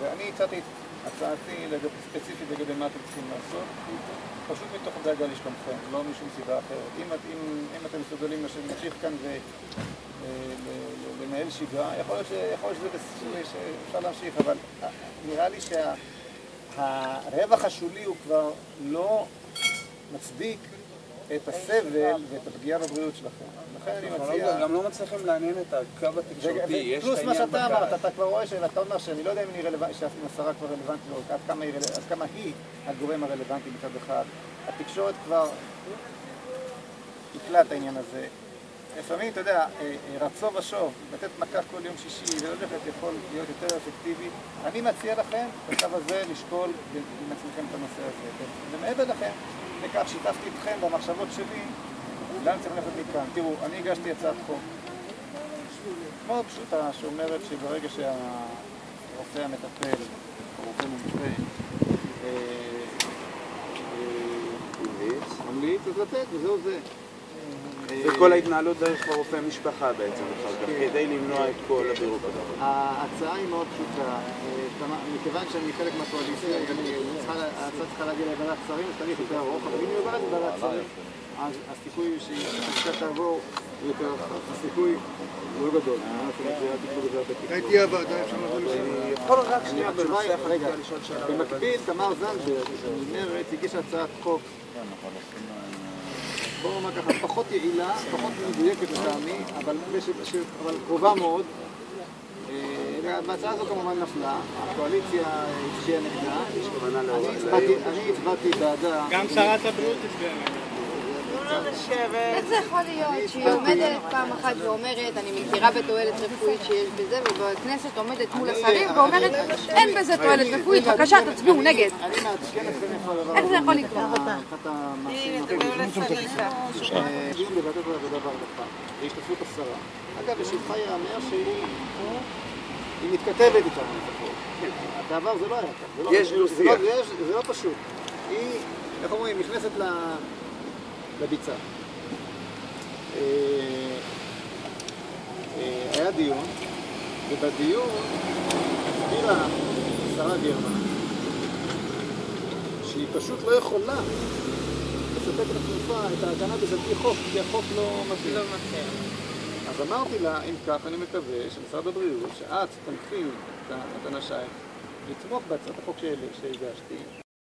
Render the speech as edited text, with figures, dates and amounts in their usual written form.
ואני הצעתי הצעתי ספציפית לגבי מה אתם צריכים לעשות, פשוט מתוך דאגה לשלומכם, לא משום סיבה אחרת. אם אתם מסוגלים להמשיך כאן ולנהל שגרה, יכול להיות שאפשר להמשיך, אבל נראה לי שהרווח השולי הוא כבר לא מצדיק את הסבל ואת הפגיעה בבריאות שלכם. לכן אני מציע... גם לא מצליחים לעניין את הקו התקשורתי. פלוס מה שאתה אמרת, אתה כבר רואה שאתה אומר שאני לא יודע אם השרה כבר רלוונטית לו, עד כמה היא הגורם הרלוונטי מצד אחד. התקשורת כבר תקלה את העניין הזה. לפעמים, אתה יודע, רצו ושוב, לתת מכה כל יום שישי וללכת יכול להיות יותר אפקטיבי. אני מציע לכם, בשלב הזה, לשקול עם עצמכם את הנושא הזה. ומעבר לכם, לכך שיתפתי אתכם במחשבות שלי, לאן צריך ללכת מכאן. תראו, אני הגשתי הצעת חוק מאוד פשוטה שאומרת שברגע שהרופא המטפל, הרופא מומחה, ממליץ, אז לתת, וזהו זה. וכל ההתנהלות דרך הרופא משפחה בעצם, כדי למנוע את כל הבירוקרטיה. ההצעה היא מאוד פשוטה. מכיוון שאני חלק מהקואליציה, ההצעה צריכה להגיע לוועדת שרים, זה תהליך יותר ארוך, אבל אם היא עוברת לוועדת שרים, אז הסיכוי שהחקיקה תעבור הוא יותר רחב. הסיכוי הוא לא גדול. הייתי הוועדה, אפשר לבוא לשאלה. יכול רק שנייה בנושא רגע, במקביל, תמר זנדברג, ממרצ, הגישה הצעת חוק. בואו נאמר ככה, פחות יעילה, פחות מדויקת לטעמי, אבל קרובה מאוד. בהצעה הזו כמובן נפלה, הקואליציה הצביעה נגדה. אני הצבעתי בעדה. גם שרת הבריאות הצביעה נגדה. איך זה יכול להיות שהיא עומדת פעם אחת ואומרת, אני מכירה בתועלת רפואית שיש בזה, ובכנסת עומדת מול השרים ואומרת, אין בזה תועלת רפואית, בבקשה תצביעו נגד. אני מעדכן אתכם איפה הדבר הזה. איך זה יכול לקרות? אחת המעשים דיון בוועדת העבודה והרווחה, בהשתתפות השרה. אגב, בשבחה ייאמר שהיא מתכתבת איתנו לפחות. בעבר זה לא היה כך. יש דו-שיח. זה לא פשוט. היא, איך אומרים, נכנסת לביצה. היה דיון, ובדיון הסבירה השרה גרמן שהיא פשוט לא יכולה לספק את התרופה, את ההגנה בזה לפי חוק, כי החוק לא מתאים. אז אמרתי לה, אם כך אני מקווה שמשרד הבריאות, שאת תנחי את אנשייך לתמוך בהצעת החוק שהגשתי,